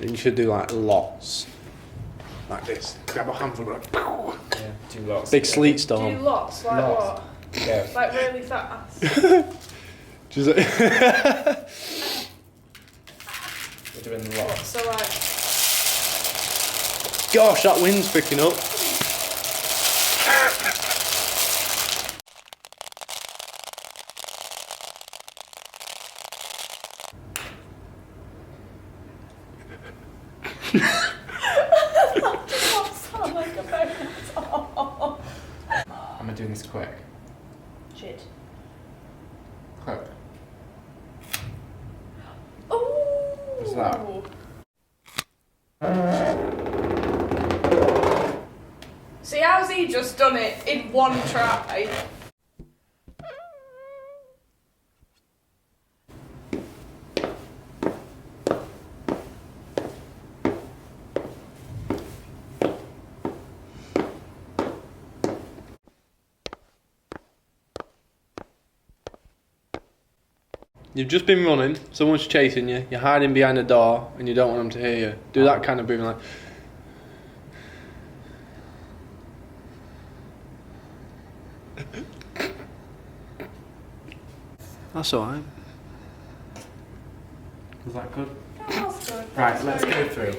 Then you should do like lots. Like this. Grab a handful of Yeah, do lots. big sleet Do storm. lots, like Lots. what? Yeah. Like really fast. Just like We're doing lots. So like, gosh, that wind's picking up. that does not sound like a phone at all. Am I doing this quick? Shit. Quick. Oh. What's that? See, how's he just done it in one try? You've just been running, someone's chasing you, you're hiding behind a door and you don't want them to hear you. Do that kind of breathing like... That's alright. Was that good? That was good. Right, let's go through.